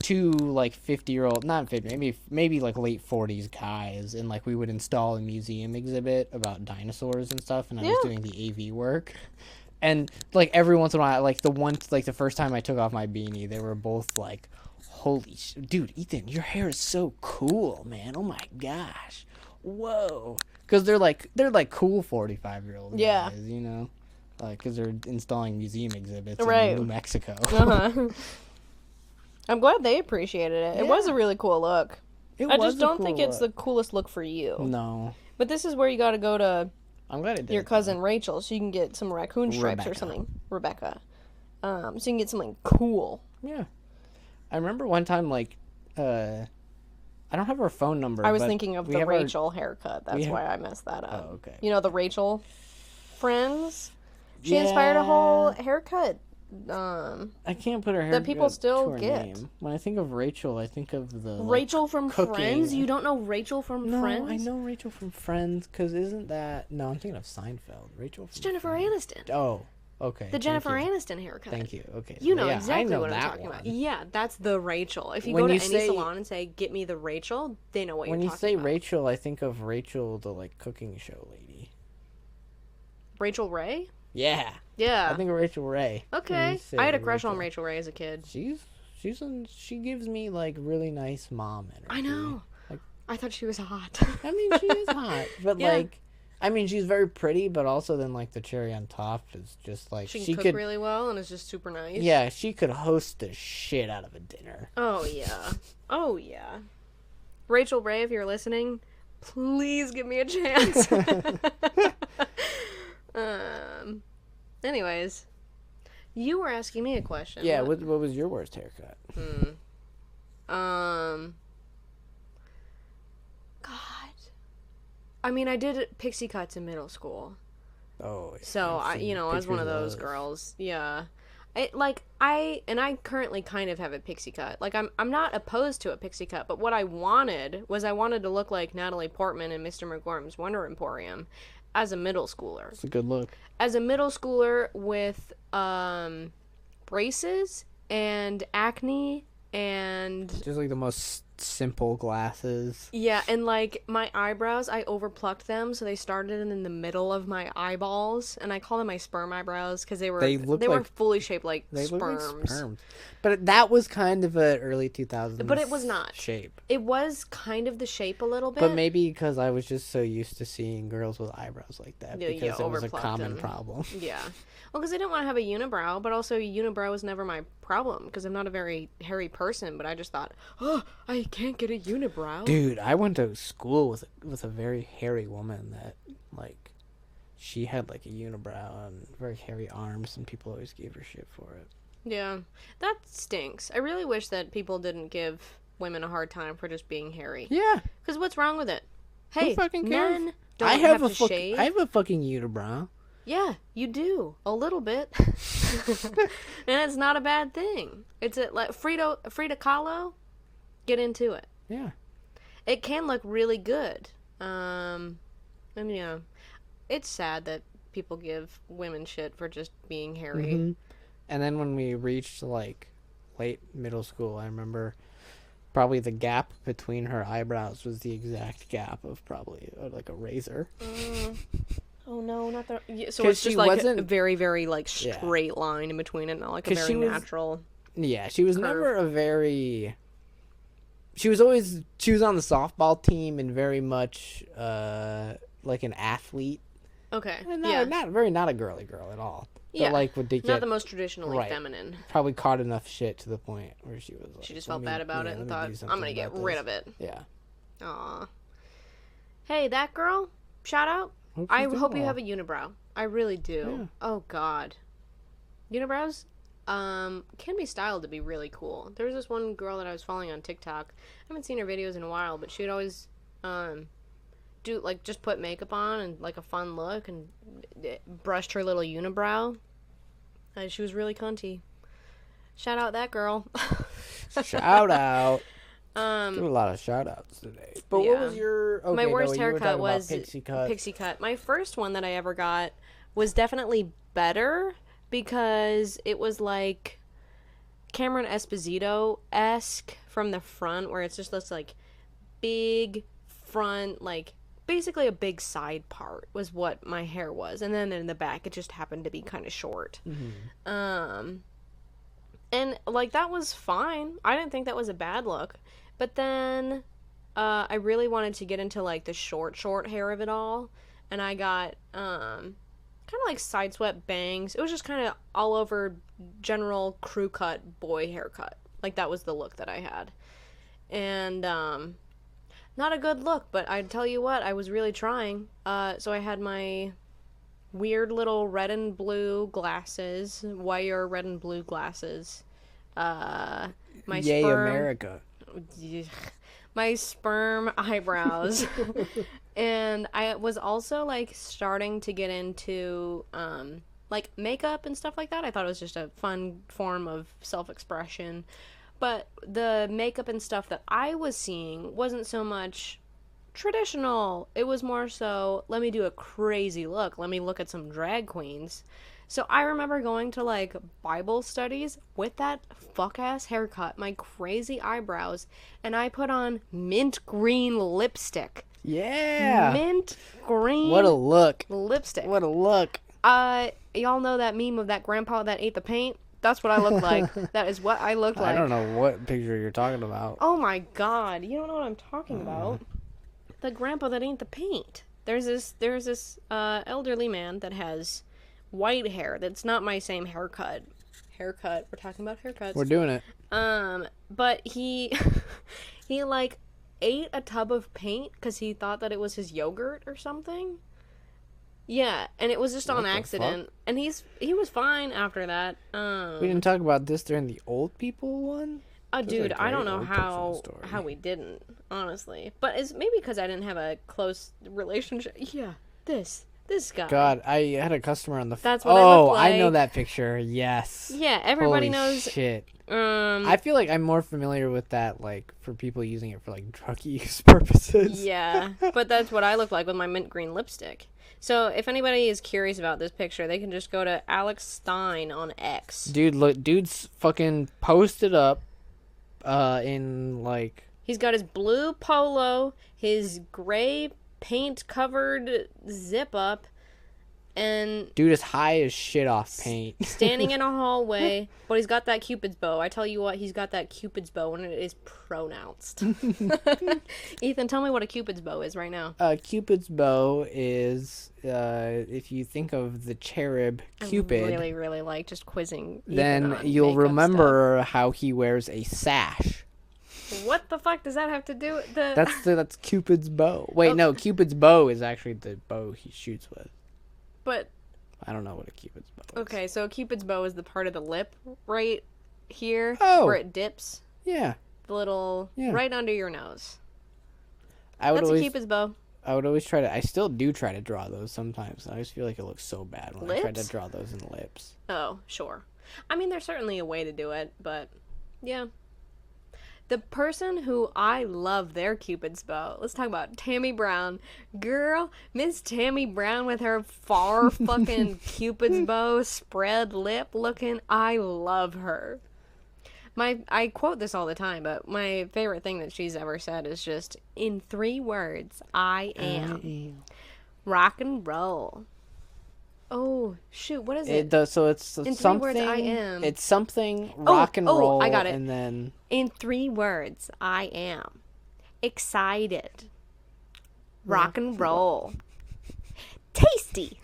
two like 50-year-old, not 50, maybe like late 40s guys, and like we would install a museum exhibit about dinosaurs and stuff, and I was doing the AV work. And like every once in a while, like the first time I took off my beanie, they were both like, holy dude, Ethan, your hair is so cool, man. Oh my gosh. Whoa. Because they're like cool 45-year-old Yeah. guys, you know? Like, because they're installing museum exhibits Right. in New Mexico. Uh-huh. I'm glad they appreciated it. It was a really cool look. I just don't think it's the coolest look for you. No. But this is where you got to go to I'm glad it did. your cousin Rachel so you can get some raccoon stripes or Rebecca. something. Rebecca. So you can get something cool. Yeah. I remember one time, like, I don't have her phone number. I was but thinking of we the have Rachel haircut. That's have- why I messed that up. Oh, okay. You know the Rachel friends? She inspired a whole Yeah. haircut. I can't put her hair that people still to her get. name. When I think of Rachel, I think of the Rachel from cooking. Friends? You don't know Rachel from No, Friends? I know Rachel from Friends, because isn't that... No, I'm thinking of Seinfeld. Rachel from It's Jennifer Friends. Aniston. Oh. Okay. The Jennifer thank you. Aniston haircut. Thank you. Okay. You know yeah, exactly I know what I'm that talking about. one. Yeah, that's the Rachel. If you When go to you any say- salon and say, "Get me the Rachel," they know what When you're you talking say about. Rachel, I think of Rachel, the like cooking show lady. Rachel Ray? Yeah. Yeah. I think of Rachel Ray. when Okay. you say I had a crush on Rachel Ray as a kid. She gives me like really nice mom energy. I know. Like, I thought she was hot. I mean, she is hot, but Yeah. like, I mean, she's very pretty, but also then like the cherry on top is just like She can cook could. really well and is just super nice. Yeah, she could host the shit out of a dinner. Oh, yeah. Oh, yeah. Rachel Ray, if you're listening, please give me a chance. Anyways, you were asking me a question. Yeah, what was your worst haircut? God. I mean, I did pixie cuts in middle school. Oh, yeah, So, I've seen I was one of pictures those girls. Yeah. I currently kind of have a pixie cut. Like, I'm not opposed to a pixie cut, but what I wanted to look like Natalie Portman in Mr. McGorm's Wonder Emporium as a middle schooler. It's a good look. As a middle schooler with, braces and acne and Just like the most simple glasses. yeah, and like my eyebrows, I overplucked them, so they started in the middle of my eyeballs, and I call them my sperm eyebrows because they were fully shaped like They sperms. look like sperms. But that was kind of a early 2000s But it was not. shape. It was kind of the shape a little bit. But maybe because I was just so used to seeing girls with eyebrows like that, Yeah, because it was a overplucked common them. problem. Yeah. Well, because I didn't want to have a unibrow, but also a unibrow was never my problem because I'm not a very hairy person. But I just thought, oh, I can't get a unibrow. Dude, I went to school with a very hairy woman that, like, she had, like, a unibrow and very hairy arms, and people always gave her shit for it. Yeah, that stinks. I really wish that people didn't give women a hard time for just being hairy. Yeah. Because what's wrong with it? Who Hey, fucking cares? men don't I have, have to shave. I have a fucking unibrow. Yeah, you do. A little bit. And it's not a bad thing. It's like Frida Kahlo, get into it. Yeah. It can look really good. And yeah, it's sad that people give women shit for just being hairy. Mm-hmm. And then when we reached, like, late middle school, I remember probably the gap between her eyebrows was the exact gap of probably, like, a razor. Oh no, not that. Yeah, so 'Cause it's just she like wasn't- a very, very like straight line in between it, not like a 'Cause very she was- natural. Yeah, she was Curve. never a very... She was on the softball team and very much, like, an athlete. Okay. And Yeah. not a girly girl at all. Yeah. But, like, would they Not get... the most traditionally Right. feminine. Probably caught enough shit to the point where she was like... She just felt bad about it and thought, I'm gonna gonna get rid of it. Yeah. Aw. Hey, that girl. Shout out. I hope you have a unibrow. I really do. Yeah. Oh God. Unibrows, can be styled to be really cool. There was this one girl that I was following on TikTok. I haven't seen her videos in a while, but she'd always, do like just put makeup on and like a fun look and brushed her little unibrow. She was really cunty. Shout out that girl. Shout out. Give a lot of shout outs today. But Yeah. what was your... Okay, My worst you were haircut talking about was pixie cut. My first one that I ever got was definitely better because it was like Cameron Esposito-esque from the front, where it's just this like big front, like basically a big side part was what my hair was, and then in the back it just happened to be kind of short. And like that was fine. I didn't think that was a bad look. But then I really wanted to get into like the short hair of it all, and I got kind of like side swept bangs. It was just kind of all over general crew cut boy haircut. Like that was the look that I had. And not a good look, but I tell you what, I was really trying. So I had my weird little red and blue glasses, wire red and blue glasses. My Yay, sperm, America. my sperm eyebrows. And I was also like starting to get into like makeup and stuff like that. I thought it was just a fun form of self-expression. But the makeup and stuff that I was seeing wasn't so much traditional. It was more so, let me do a crazy look. Let me look at some drag queens. So I remember going to like Bible studies with that fuck ass haircut, my crazy eyebrows, and I put on mint green lipstick. Yeah. Mint green What a look. lipstick. What a look. Y'all know that meme of that grandpa that ate the paint? That's what I look like. That is what I look like. I don't know what picture you're talking about. Oh my god, you don't know what I'm talking about. The grandpa that ate the paint. There's this elderly man that has white hair that's not my same haircut. We're talking about haircuts. We're doing it. But he he like ate a tub of paint because he thought that it was his yogurt or something. Yeah, and it was just on accident. Fuck? And he was fine after that. We didn't talk about this during the old people one? Dude, I don't know old how person story. how we didn't, honestly. But it's maybe because I didn't have a close relationship. Yeah, this guy. God, I had a customer on the... That's what I look I know like. that picture. Yes. Yeah, everybody Holy knows. shit. I feel like I'm more familiar with that, like, for people using it for, like, drug use purposes. Yeah, but that's what I look like with my mint green lipstick. So if anybody is curious about this picture, they can just go to Alex Stein on X. Dude, look, dude's fucking posted up, in, like... He's got his blue polo, his gray paint-covered zip-up, and... Dude is high as shit off paint. standing in a hallway, but he's got that Cupid's bow. I tell you what, he's got that Cupid's bow, and it is pronounced. Ethan, tell me what a Cupid's bow is right now. Cupid's bow is, if you think of the cherub Cupid... I really, really like just quizzing Ethan then on you'll makeup remember how he wears a sash. stuff. What the fuck does that have to do with the... That's Cupid's bow. Wait, no, Cupid's bow is actually the bow he shoots with. But... I don't know what a Cupid's bow is. Okay, so Cupid's bow is the part of the lip right here Oh. where it dips. Yeah. The little... Yeah. right under your nose. I would That's always a Cupid's bow. I would always try to... I still do try to draw those sometimes. I always feel like it looks so bad when I try to Lips? draw those in lips. Oh, sure. I mean, there's certainly a way to do it, but yeah. The person who I love their Cupid's bow, let's talk about Tammy Brown. Girl, Miss Tammy Brown with her far fucking Cupid's bow, spread lip looking. I love her. I quote this all the time, but my favorite thing that she's ever said is just, in 3 words, I am. Rock and roll. Oh, shoot, what is it? It does, so it's In 3 something... words, I am. It's something rock and roll. I got it. And then... In 3 words, I am. Excited. Rock and roll. Tasty.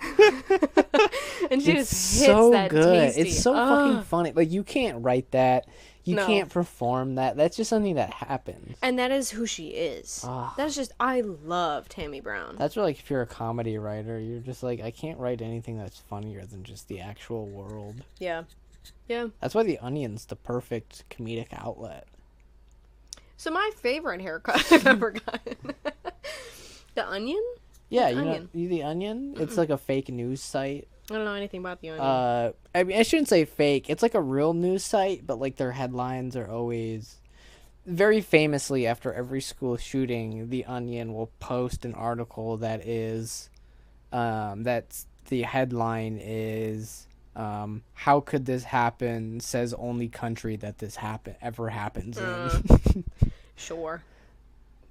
And she It's just hits so that good. tasty. It's so fucking funny. Like, you can't write that. You No. can't perform that. That's just something that happens. And that is who she is. That's just, I love Tammy Brown. That's where, like, if you're a comedy writer, you're just like, I can't write anything that's funnier than just the actual world. Yeah. Yeah. That's why The Onion's the perfect comedic outlet. So my favorite haircut I've ever gotten. The Onion? Yeah, The you Onion? know The Onion? It's like a fake news site. I don't know anything about The Onion. I mean, I shouldn't say fake. It's like a real news site, but like their headlines are always very famously after every school shooting, The Onion will post an article that is that's the headline is how could this happen? Says only country that this ever happens in. Sure.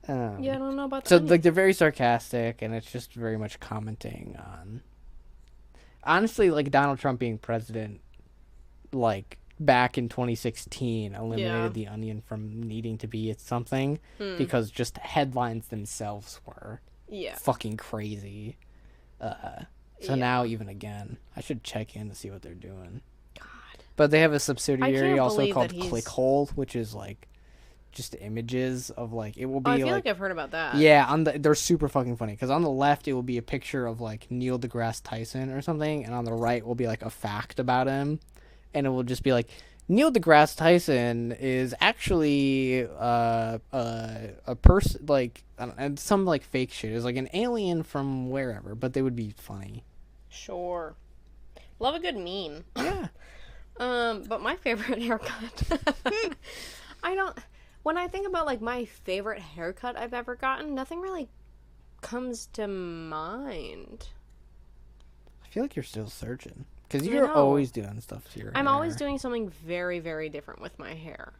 Yeah, I don't know about So The like they're very sarcastic, and it's just very much commenting on. Honestly, like Donald Trump being president, like back in 2016, eliminated The Onion from needing to be something because just headlines themselves were fucking crazy. So now even again, I should check in to see what they're doing. God. But they have a subsidiary also believe called that he's- Clickhole, which is like just images of like it will be I feel like I've heard about that. yeah, they're super fucking funny because on the left it will be a picture of like Neil deGrasse Tyson or something, and on the right will be like a fact about him, and it will just be like Neil deGrasse Tyson is actually a person like I don't know, some like fake shit. It's like an alien from wherever, but they would be funny. Sure. Love a good meme. Yeah. But my favorite haircut. When I think about like my favorite haircut I've ever gotten, nothing really comes to mind? I feel like you're still searching. Because I you're know. always doing stuff to your hair. I'm always doing something very, very different with my hair.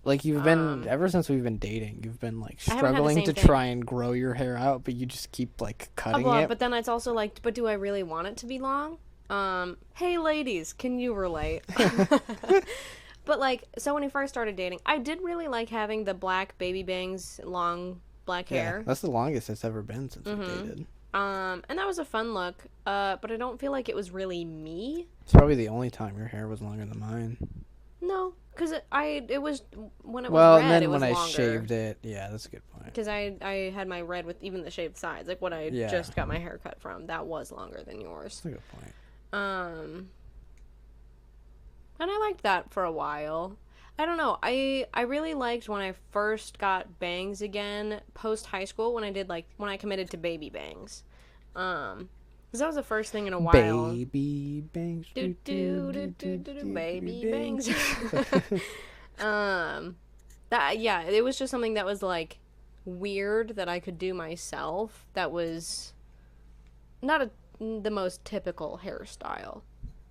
Like, you've been, ever since we've been dating, you've been, like, I haven't had the struggling same to thing. try and grow your hair out, but you just keep, like, cutting it. But then it's also like, but do I really want it to be long? Hey ladies, can you relate? But like, so when we first started dating, I did really like having the black baby bangs, long black hair. Yeah, that's the longest it's ever been since we dated. And that was a fun look. But I don't feel like it was really me. It's probably the only time your hair was longer than mine. No, because it was when it was Well, red. and then it was when I longer. shaved it, yeah, that's a good point. Because I had my red with even the shaved sides, like what I just got my hair cut from. That was longer than yours. That's a good point. And I liked that for a while. I don't know. I really liked when I first got bangs again post high school when I committed to baby bangs. Because that was the first thing in a while. Baby bangs. Baby bangs. It was just something that was like weird that I could do myself. That was not the most typical hairstyle.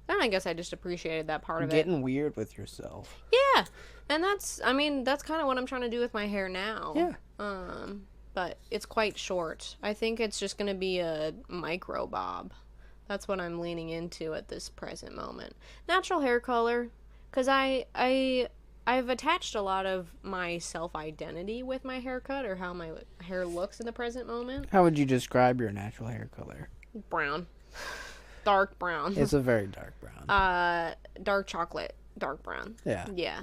And I guess I just appreciated that part of it. Getting weird with yourself. Yeah. And that's kind of what I'm trying to do with my hair now. Yeah. But it's quite short. I think it's just going to be a micro bob. That's what I'm leaning into at this present moment. Natural hair color, because I've attached a lot of my self-identity with my haircut or how my hair looks in the present moment. How would you describe your natural hair color? Brown. Dark brown. It's a very dark brown. Dark chocolate. Dark brown. Yeah. Yeah.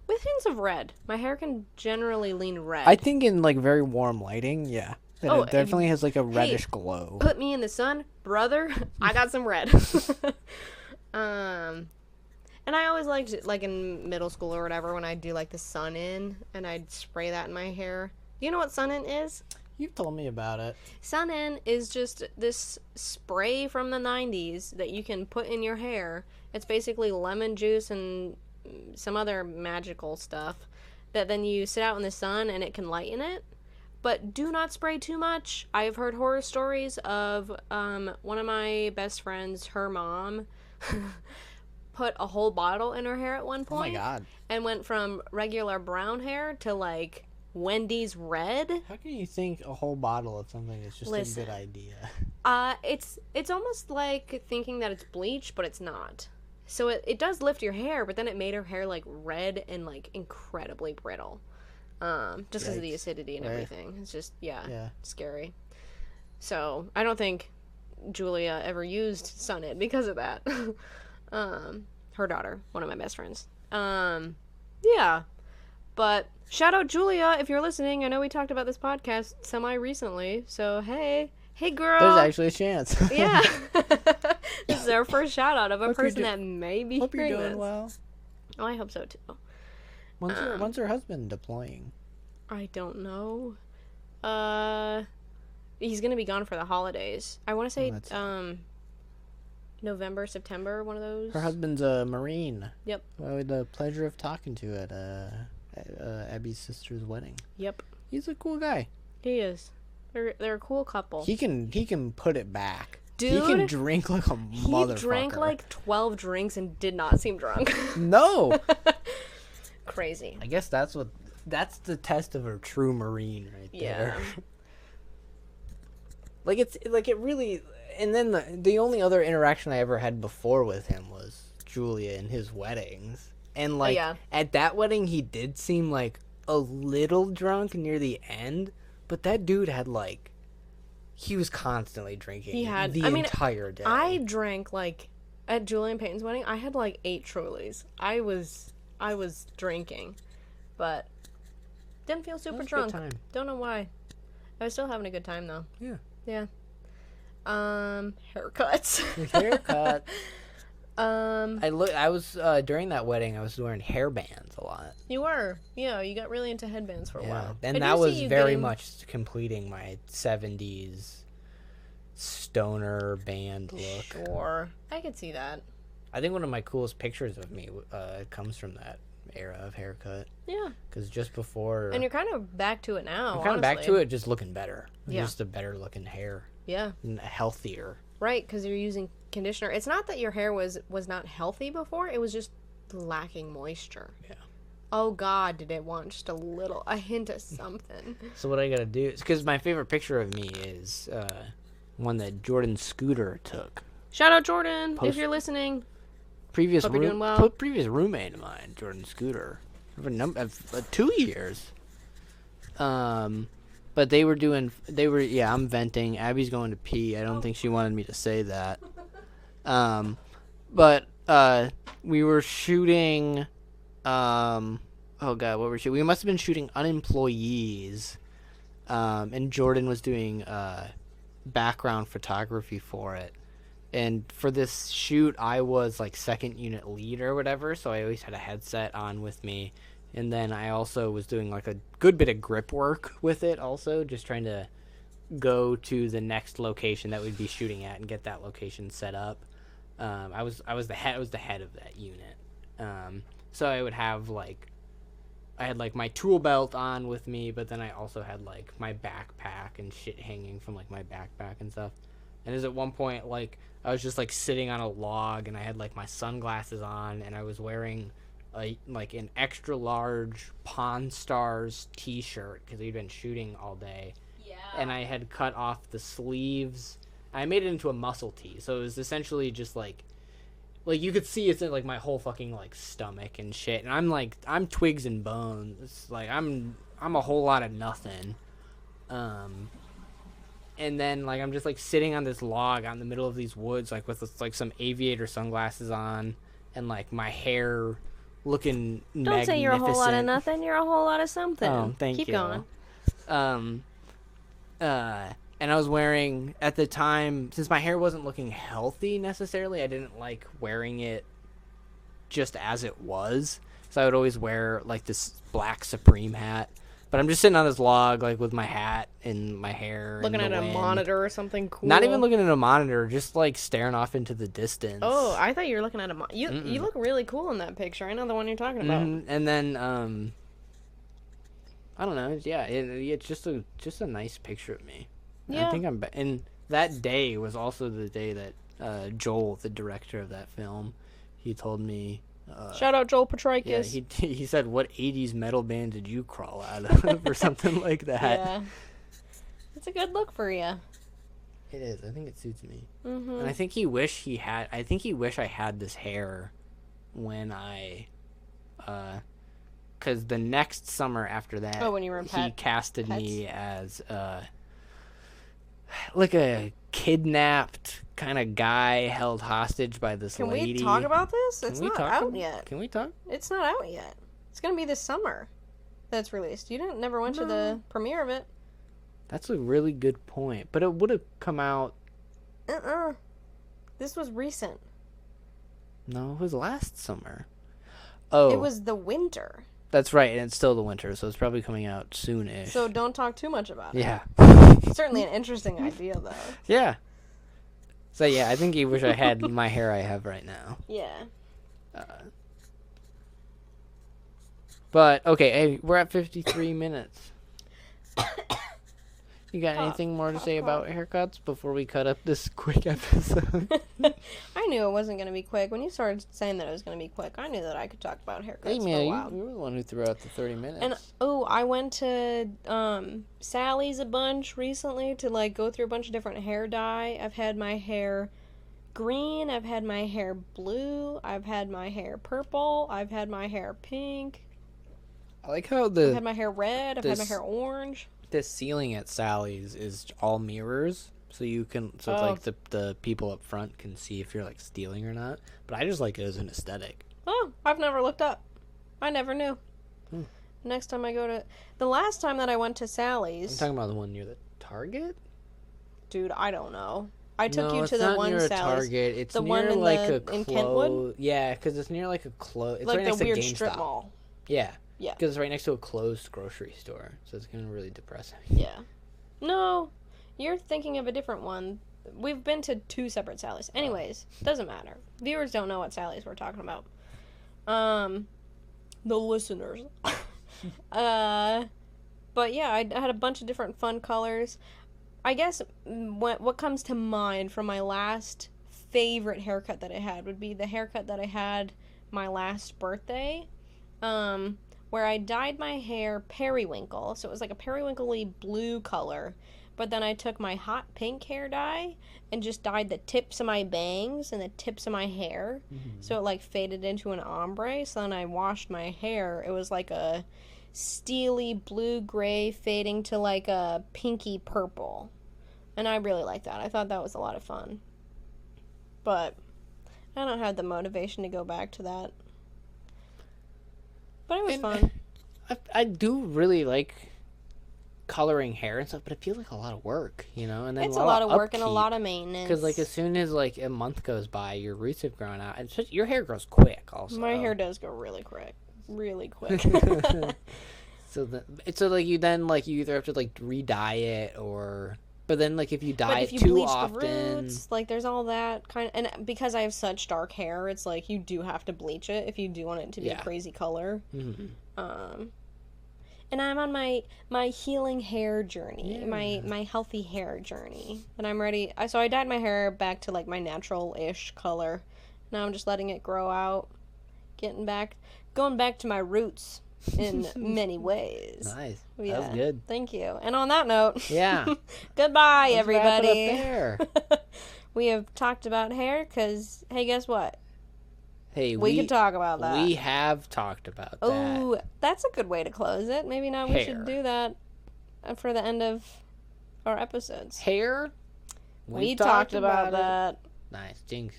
With hints of red. My hair can generally lean red. I think in, like, very warm lighting, yeah. Oh, It definitely has, like, a reddish glow. Put me in the sun, brother. I got some red. And I always liked, like, in middle school or whatever, when I'd do, like, the sun-in, and I'd spray that in my hair. Do you know what sun-in is? You've told me about it. Sun-in is just this spray from the 90s that you can put in your hair. It's basically lemon juice and some other magical stuff that then you sit out in the sun and it can lighten it. But do not spray too much. I have heard horror stories of one of my best friends, her mom, put a whole bottle in her hair at one point. Oh my God. And went from regular brown hair to like Wendy's red. How can you think a whole bottle of something is just a good idea? It's almost like thinking that it's bleach, but it's not. So it does lift your hair, but then it made her hair like red and like incredibly brittle. Just because of the acidity and everything. It's just scary. So I don't think Julia ever used Sun-It because of that. Her daughter, one of my best friends. Yeah. But shout out Julia if you're listening. I know we talked about this podcast semi-recently. So, hey girl. There's actually a chance. Yeah. This is our first shout out of a person that may be Hope you're hearing doing this. well. Oh, I hope so too. When's her husband deploying? I don't know. He's gonna be gone for the holidays. I want to say November, September, one of those. Her husband's a Marine. Yep. I had the pleasure of talking to at Abby's sister's wedding. Yep. He's a cool guy. He is. They're a cool couple. He can put it back. Dude, he can drink like a motherfucker. He drank like 12 drinks and did not seem drunk. No. Crazy. I guess that's the test of a true Marine right there. Like it really. And then the only other interaction I ever had before with him was Julia and his weddings. And like at that wedding he did seem like a little drunk near the end, but that dude had like he was constantly drinking the entire day. I drank like at Julian Payton's wedding, I had like 8 Trulies. I was drinking, but didn't feel super drunk. Don't know why. I was still having a good time though. Yeah. Yeah. Haircuts. Haircut. I was during that wedding I was wearing hairbands a lot. You were. Yeah, you got really into headbands for a while. And that was very much completing my 70s stoner band look. Sure. I could see that. I think one of my coolest pictures of me comes from that era of haircut. Yeah. Because just before... And you're kind of back to it now, I'm kind of back to it, just looking better. Yeah. Just a better looking hair. Yeah. And healthier. Right, because you're using conditioner. It's not that your hair was not healthy before. It was just lacking moisture. Yeah. Oh, God, did it want just a hint of something. So what I got to do is... Because my favorite picture of me is one that Jordan Scooter took. Shout out, Jordan, if you're listening. Previous Hope you're doing well. Previous roommate of mine, Jordan Scooter, for 2 years. But they were. Yeah, I'm venting. Abby's going to pee. I don't think she wanted me to say that. But we were shooting. Oh God, what were we shooting? We must have been shooting Unemployees. And Jordan was doing background photography for it. And for this shoot, I was like second unit lead or whatever, so I always had a headset on with me. And then I also was doing like a good bit of grip work with it also, just trying to go to the next location that we'd be shooting at and get that location set up. I was the head of that unit. So I would have I had like my tool belt on with me, but then I also had like my backpack and shit hanging from like my backpack and stuff. And there's at one point like I was just like sitting on a log and I had like my sunglasses on and I was wearing like an extra large Pawn Stars t-shirt because we'd been shooting all day. Yeah. And I had cut off the sleeves. I made it into a muscle tee, so it was essentially just like you could see it's in like my whole fucking like stomach and shit. And I'm twigs and bones. It's like I'm a whole lot of nothing. And then like I'm just like sitting on this log out in the middle of these woods, like with like some aviator sunglasses on, and like my hair looking magnificent. Don't say you're a whole lot of nothing. You're a whole lot of something. Oh, thank you. Keep going. And I was wearing at the time, since my hair wasn't looking healthy necessarily, I didn't like wearing it just as it was. So I would always wear like this black Supreme hat. But I'm just sitting on this log, like, with my hat and my hair. Looking at a monitor or something cool. Not even looking at a monitor, just, like, staring off into the distance. Oh, I thought you were looking at a You look really cool in that picture. I know the one you're talking about. And then, I don't know. Yeah, it's just a nice picture of me. Yeah. I think and that day was also the day that Joel, the director of that film, he told me... Shout out Joel Petrikis. Yeah, he said, "What 80s metal band did you crawl out of?" or something like that. Yeah, it's a good look for you. It is. I think it suits me. Mm-hmm. And I think he wish I had this hair when I, because the next summer after that, when you were in he casted me as like a kidnapped kind of guy held hostage by this lady. Can we talk about this? It's not out yet. Can we talk? It's not out yet. It's gonna be this summer that it's released. You never went to the premiere of it. That's a really good point. But it would have come out... This was recent. No, it was last summer. Oh. It was the winter. That's right, and it's still the winter, so it's probably coming out soonish. So don't talk too much about it. Yeah. Certainly an interesting idea, though. Yeah. So, yeah, I think you wish I had my hair I have right now. Yeah. But, okay, hey, we're at 53 minutes. You got anything more to say about haircuts before we cut up this quick episode? I knew it wasn't going to be quick. When you started saying that it was going to be quick, I knew that I could talk about haircuts hey, man, for a while. you were the one who threw out the 30 minutes. And, I went to Sally's a bunch recently to, like, go through a bunch of different hair dye. I've had my hair green. I've had my hair blue. I've had my hair purple. I've had my hair pink. I like how I've had my hair red. I've had my hair orange. This ceiling at Sally's is all mirrors, so you can like the people up front can see if you're like stealing or not. But I just like it as an aesthetic. Oh, I've never looked up. I never knew. Next time I go to the last time that I went to Sally's. I'm talking about the one near the Target. Dude, I don't know. I took no, you to it's the not one near Sally's. A Target. It's the near one in like in Kentwood. Yeah, because it's near like a close. It's like right next the weird to GameStop. strip mall. Yeah. Yeah. Because it's right next to a closed grocery store, so it's kind of really depressing. Yeah. No, you're thinking of a different one. We've been to two separate Sally's. Anyways, doesn't matter. Viewers don't know what Sally's we're talking about. the listeners. But yeah, I had a bunch of different fun colors. I guess what comes to mind from my last favorite haircut that I had would be the haircut that I had my last birthday, where I dyed my hair periwinkle. So it was like a periwinkle-y blue color, but then I took my hot pink hair dye and just dyed the tips of my bangs and the tips of my hair. So it like faded into an ombre. So then I washed my hair. It was like a steely blue-gray fading to like a pinky purple. And I really liked that. I thought that was a lot of fun. But I don't have the motivation to go back to that. But it was fun. I do really like coloring hair and stuff, but it feels like a lot of work, you know? And then It's a lot of work upkeep, and a lot of maintenance. because like as soon as like a month goes by, your roots have grown out, and your hair grows quick. Also, my hair does go really quick, so like you either have to like re-dye it, or but then like if you dye but it if you too bleach often, the roots, like there's all that kind of, and because I have such dark hair, it's like you do have to bleach it if you do want it to be a crazy color. And I'm on my healing hair journey, my healthy hair journey, and I'm ready. So I dyed my hair back to like my natural-ish color. Now I'm just letting it grow out, going back to my roots in many ways. Nice. Yeah, that was good. Thank you. And on that note, Yeah. goodbye, Let's wrap everybody. it up there. We have talked about hair because, hey, guess what? Hey, we could talk about that. We have talked about that. Oh, that's a good way to close it. Maybe now we Hair. should do that for the end of our episodes. Hair? We talked about that. Nice. Jinx.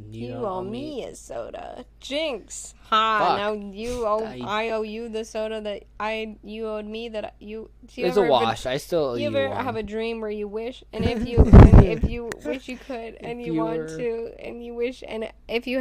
You owe me a soda. Jinx. Ha. Now I owe you the soda that you owed me that you. It's a wash. I still owe you ever one. have a dream where you wish, and if you wish you could, and you want to, and you wish, and if you